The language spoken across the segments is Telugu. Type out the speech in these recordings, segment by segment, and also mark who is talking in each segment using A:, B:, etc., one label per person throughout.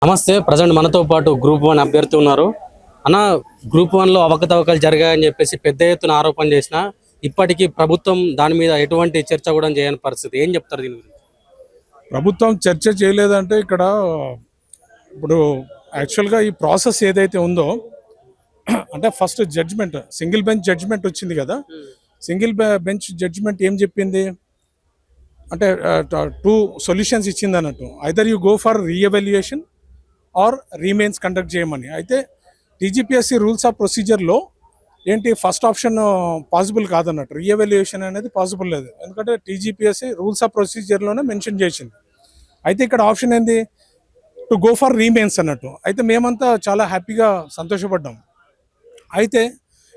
A: నమస్తే. ప్రజెంట్ మనతో పాటు గ్రూప్ 1 అభ్యర్థి ఉన్నారు. అన్న, గ్రూప్ 1లో అవకతవకలు జరిగాయని చెప్పేసి పెద్ద ఎత్తున ఆరోపణ చేసిన ఇప్పటికీ ప్రభుత్వం దాని మీద ఎటువంటి చర్చ కూడా చేయని పరిస్థితి. ఏం చెప్తారు దీని గురించి?
B: ప్రభుత్వం చర్చ చేయలేదంటే ఇక్కడ ఇప్పుడు యాక్చువల్గా ఈ ప్రాసెస్ ఏదైతే ఉందో అంటే first judgement single bench judgement వచ్చింది కదా. సింగిల్ బెంచ్ జడ్జ్మెంట్ ఏం చెప్పింది అంటే 2 సొల్యూషన్స్ ఇచ్చింది అన్నట్టు. Either you go for reevaluation or remains conduct చేయమని. అయితే టీజీపీఎస్సీ రూల్స్ ఆఫ్ ప్రొసీజర్లో ఏంటి ఫస్ట్ ఆప్షన్ పాసిబుల్ కాదన్నట్టు. రీఎవాల్యుయేషన్ అనేది పాసిబుల్ లేదు, ఎందుకంటే టీజీపీఎస్సీ రూల్స్ ఆఫ్ ప్రొసీజర్లోనే మెన్షన్ చేసింది. అయితే ఇక్కడ ఆప్షన్ ఏంది టు గో ఫర్ రీమెయిన్స్ అన్నట్టు. అయితే మేమంతా చాలా హ్యాపీగా సంతోషపడ్డాం. అయితే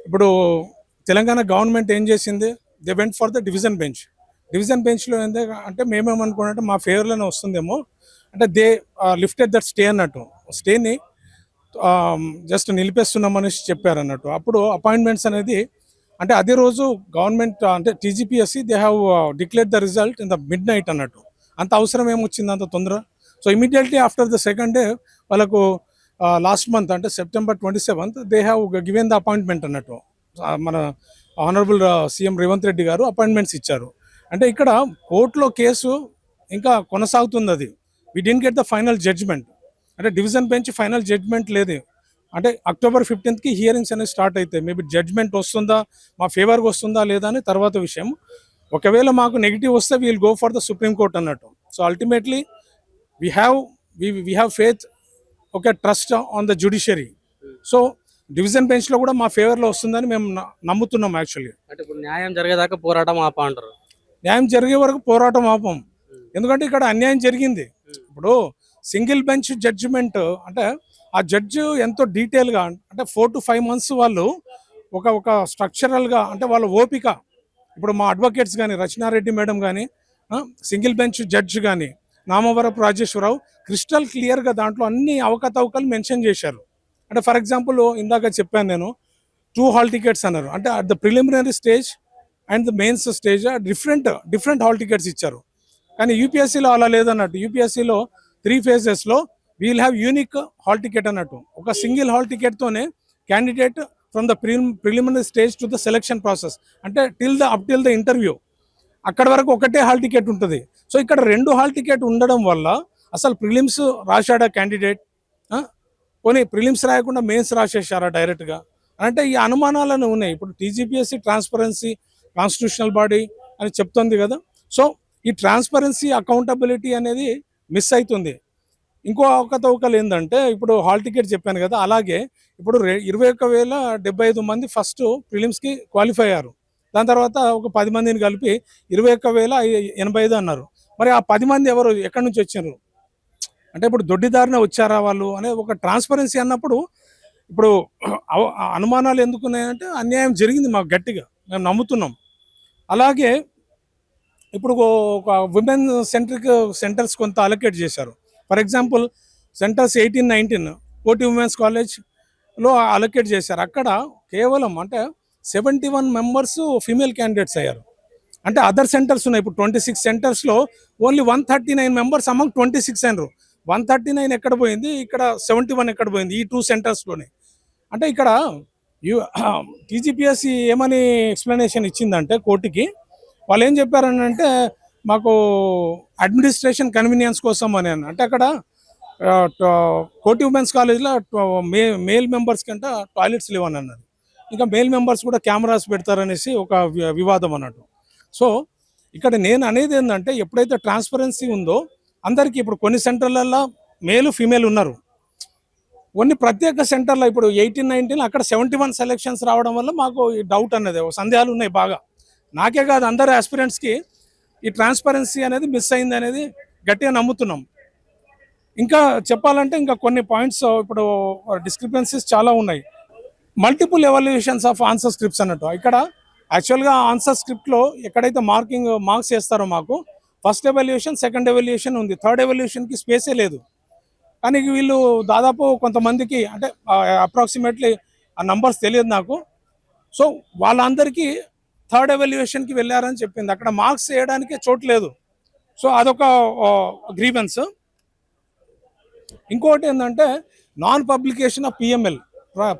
B: ఇప్పుడు తెలంగాణ గవర్నమెంట్ ఏం చేసింది, they went for the division bench. Division బెంచ్లో ఏంది అంటే మేమేమనుకున్నట్టు మా ఫేవర్లోనే వస్తుందేమో అంటే దే లిఫ్టెడ్ దట్ స్టే అన్నట్టు. స్టేని జస్ట్ నిలిపేస్తున్నామని చెప్పారు అన్నట్టు. అప్పుడు అపాయింట్మెంట్స్ అనేది అంటే అదే రోజు గవర్నమెంట్ అంటే TGPSC they have declared the result in the mid night అన్నట్టు. అంత అవసరం ఏమొచ్చింది అంత తొందర? So immediately after the second day వాళ్ళకు లాస్ట్ మంత్ అంటే September 27th they have given the appointment అన్నట్టు. మన ఆనరబుల్ సీఎం రేవంత్ రెడ్డి గారు అపాయింట్మెంట్స్ ఇచ్చారు. అంటే ఇక్కడ కోర్టులో కేసు ఇంకా కొనసాగుతుంది. అది we didn't get the final judgement. అంటే డివిజన్ బెంచ్ ఫైనల్ జడ్జ్మెంట్ లేదు. అంటే October 15th హియరింగ్స్ అనేది స్టార్ట్ అవుతాయి. మేబీ జడ్జ్మెంట్ వస్తుందా, మా ఫేవర్గా వస్తుందా లేదా అని తర్వాత విషయం. ఒకవేళ మాకు నెగిటివ్ వస్తే we'll go for the supreme court అన్నట్టు. So ultimately we have faith, okay, trust on the judiciary. So division బెంచ్లో కూడా మా ఫేవర్లో వస్తుందని మేము నమ్ముతున్నాం యాక్చువల్లీ.
A: అంటే ఇప్పుడు న్యాయం జరిగేదాకా పోరాటం ఆప అంటారు.
B: న్యాయం జరిగే వరకు పోరాటం ఆపం, ఎందుకంటే ఇక్కడ అన్యాయం జరిగింది. ఇప్పుడు సింగిల్ బెంచ్ జడ్జిమెంట్ అంటే ఆ జడ్జి ఎంతో డీటెయిల్గా అంటే 4 to 5 months వాళ్ళు ఒక స్ట్రక్చరల్గా అంటే వాళ్ళ ఓపిక. ఇప్పుడు మా అడ్వకేట్స్ కానీ రచనారెడ్డి మేడం కానీ సింగిల్ బెంచ్ జడ్జి కానీ నామవరపు రాజేశ్వరరావు క్రిస్టల్ క్లియర్గా దాంట్లో అన్ని అవకతవకలు మెన్షన్ చేశారు. అంటే ఫర్ ఎగ్జాంపుల్ ఇందాక చెప్పాను నేను 2 హాల్ టికెట్స్ అన్నారు. అంటే at the preliminary stage and the mains stage different hall tickets ఇచ్చారు. కానీ యూపీఎస్సీలో అలా లేదన్నట్టు. యూపీఎస్సీలో 3 phases we'll have unique hall ticket అన్నట్టు. ఒక సింగిల్ హాల్ టికెట్తోనే candidate from the preliminary stage to the selection process అంటే అప్ టిల్ ద ఇంటర్వ్యూ అక్కడ వరకు ఒకటే హాల్ టికెట్ ఉంటుంది. సో ఇక్కడ 2 హాల్ టికెట్ ఉండడం వల్ల అసలు ప్రిలిమ్స్ రాశాడా క్యాండిడేట్, పోనీ ప్రిలిమ్స్ రాయకుండా మెయిన్స్ రాసేసారా డైరెక్ట్గా అంటే ఈ అనుమానాలను ఉన్నాయి. ఇప్పుడు టీజీపీఎస్సీ ట్రాన్స్పరెన్సీ కాన్స్టిట్యూషనల్ బాడీ అని చెప్తుంది కదా. సో ఈ ట్రాన్స్పరెన్సీ అకౌంటబిలిటీ అనేది మిస్ అవుతుంది. ఇంకో అవకతవకలు ఏంటంటే ఇప్పుడు హాల్ టికెట్ చెప్పాను కదా, అలాగే ఇప్పుడు 21,075 మంది ఫస్ట్ ప్రిలిమ్స్కి క్వాలిఫై అయ్యారు. దాని తర్వాత ఒక 10 మందిని కలిపి 21,085 అన్నారు. మరి ఆ 10 మంది ఎవరు, ఎక్కడి నుంచి వచ్చారు అంటే ఇప్పుడు దొడ్డిదారిన వచ్చారా వాళ్ళు అనే ఒక ట్రాన్స్పరెన్సీ అన్నప్పుడు ఇప్పుడు అనుమానాలు ఎందుకున్నాయంటే అన్యాయం జరిగింది మాకు గట్టిగా మేము నమ్ముతున్నాం. అలాగే ఇప్పుడు ఒక విమెన్ సెంటర్స్ కొంత అలొకేట్ చేశారు. ఫర్ ఎగ్జాంపుల్ సెంటర్స్ 18-19 కోటి ఉమెన్స్ కాలేజ్లో అలొకేట్ చేశారు. అక్కడ కేవలం అంటే 71 members ఫీమేల్ క్యాండిడేట్స్ అయ్యారు. అంటే అదర్ సెంటర్స్ ఉన్నాయి. ఇప్పుడు 26 సెంటర్స్లో ఓన్లీ 139 members అమంగ్ 26 అయినారు. 139 ఎక్కడ పోయింది, ఇక్కడ 71 ఎక్కడ పోయింది ఈ 2 సెంటర్స్లోనే. అంటే ఇక్కడ టీజీపీఎస్సీ ఏమని ఎక్స్ప్లెనేషన్ ఇచ్చిందంటే కోర్టుకి వాళ్ళు ఏం చెప్పారనంటే మాకు అడ్మినిస్ట్రేషన్ కన్వీనియన్స్ కోసం అని అంటే అక్కడ కోటి ఉమెన్స్ కాలేజ్లో మేల్ మెంబర్స్ కంటే టాయిలెట్స్ లేవని అన్నారు. ఇంకా మేల్ మెంబర్స్ కూడా కెమెరాస్ పెడతారనేసి ఒక వివాదం అన్నట్టు. సో ఇక్కడ నేను అనేది ఏంటంటే ఎప్పుడైతే ట్రాన్స్పరెన్సీ ఉందో అందరికీ ఇప్పుడు కొన్ని సెంటర్లలో మేలు ఫీమేల్ ఉన్నారు, కొన్ని ప్రత్యేక సెంటర్లో ఇప్పుడు 18-19 అక్కడ 71 సెలెక్షన్స్ రావడం వల్ల మాకు ఈ డౌట్ అనేది సందేహాలు ఉన్నాయి బాగా. నాకే కాదు అందరు ఆస్పిరెంట్స్కి ఈ ట్రాన్స్పరెన్సీ అనేది మిస్ అయింది అనేది గట్టిగా నమ్ముతున్నాం. ఇంకా చెప్పాలంటే ఇంకా కొన్ని పాయింట్స్ ఇప్పుడు డిస్క్రిపెన్సీస్ చాలా ఉన్నాయి. Multiple evaluations of answer scripts అన్నట్టు. ఇక్కడ యాక్చువల్గా ఆన్సర్ స్క్రిప్ట్లో ఎక్కడైతే మార్క్స్ చేస్తారో మాకు ఫస్ట్ ఎవాల్యుయేషన్, సెకండ్ ఎవాల్యుయేషన్ ఉంది, థర్డ్ ఎవాల్యుయేషన్కి స్పేసే లేదు. కానీ వీళ్ళు దాదాపు కొంతమందికి అంటే అప్రాక్సిమేట్లీ ఆ నంబర్స్ తెలియదు నాకు. సో వాళ్ళందరికీ థర్డ్ ఎవాల్యుయేషన్కి వెళ్ళారని చెప్పింది. అక్కడ మార్క్స్ వేయడానికి చోటు లేదు. సో అదొక గ్రీవెన్స్. ఇంకోటి ఏంటంటే non publication of PML,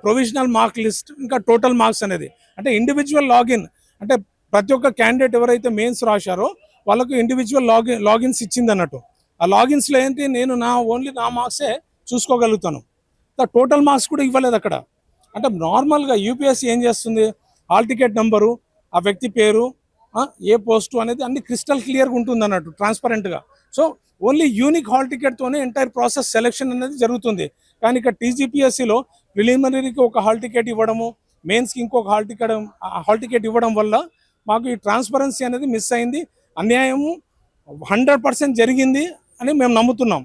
B: provisional mark list, ఇంకా టోటల్ మార్క్స్ అనేది. అంటే ఇండివిజువల్ లాగిన్, అంటే ప్రతి ఒక్క క్యాండిడేట్ ఎవరైతే మెయిన్స్ రాశారో వాళ్ళకు ఇండివిజువల్ లాగిన్స్ ఇచ్చింది అన్నట్టు. ఆ లాగిన్స్లో ఏంటి, నేను ఓన్లీ నా మార్క్సే చూసుకోగలుగుతాను. టోటల్ మార్క్స్ కూడా ఇవ్వలేదు అక్కడ. అంటే నార్మల్గా యూపీఎస్సీ ఏం చేస్తుంది, హాల్ టికెట్ నెంబరు, ఆ వ్యక్తి పేరు, ఏ పోస్టు అనేది అన్ని క్రిస్టల్ క్లియర్గా ఉంటుంది అన్నట్టు, ట్రాన్స్పరెంట్గా. సో ఓన్లీ యూనిక్ హాల్ టికెట్తోనే ఎంటైర్ ప్రాసెస్ సెలెక్షన్ అనేది జరుగుతుంది. కానీ ఇక్కడ టీజీపీఎస్సీలో ప్రిలిమినరీకి ఒక హాల్ టికెట్ ఇవ్వడము, మెయిన్స్కి ఇంకొక హాల్ టికెట్ ఇవ్వడం వల్ల మాకు ఈ ట్రాన్స్పరెన్సీ అనేది మిస్ అయింది. అన్యాయము 100% జరిగింది అని మేము నమ్ముతున్నాం.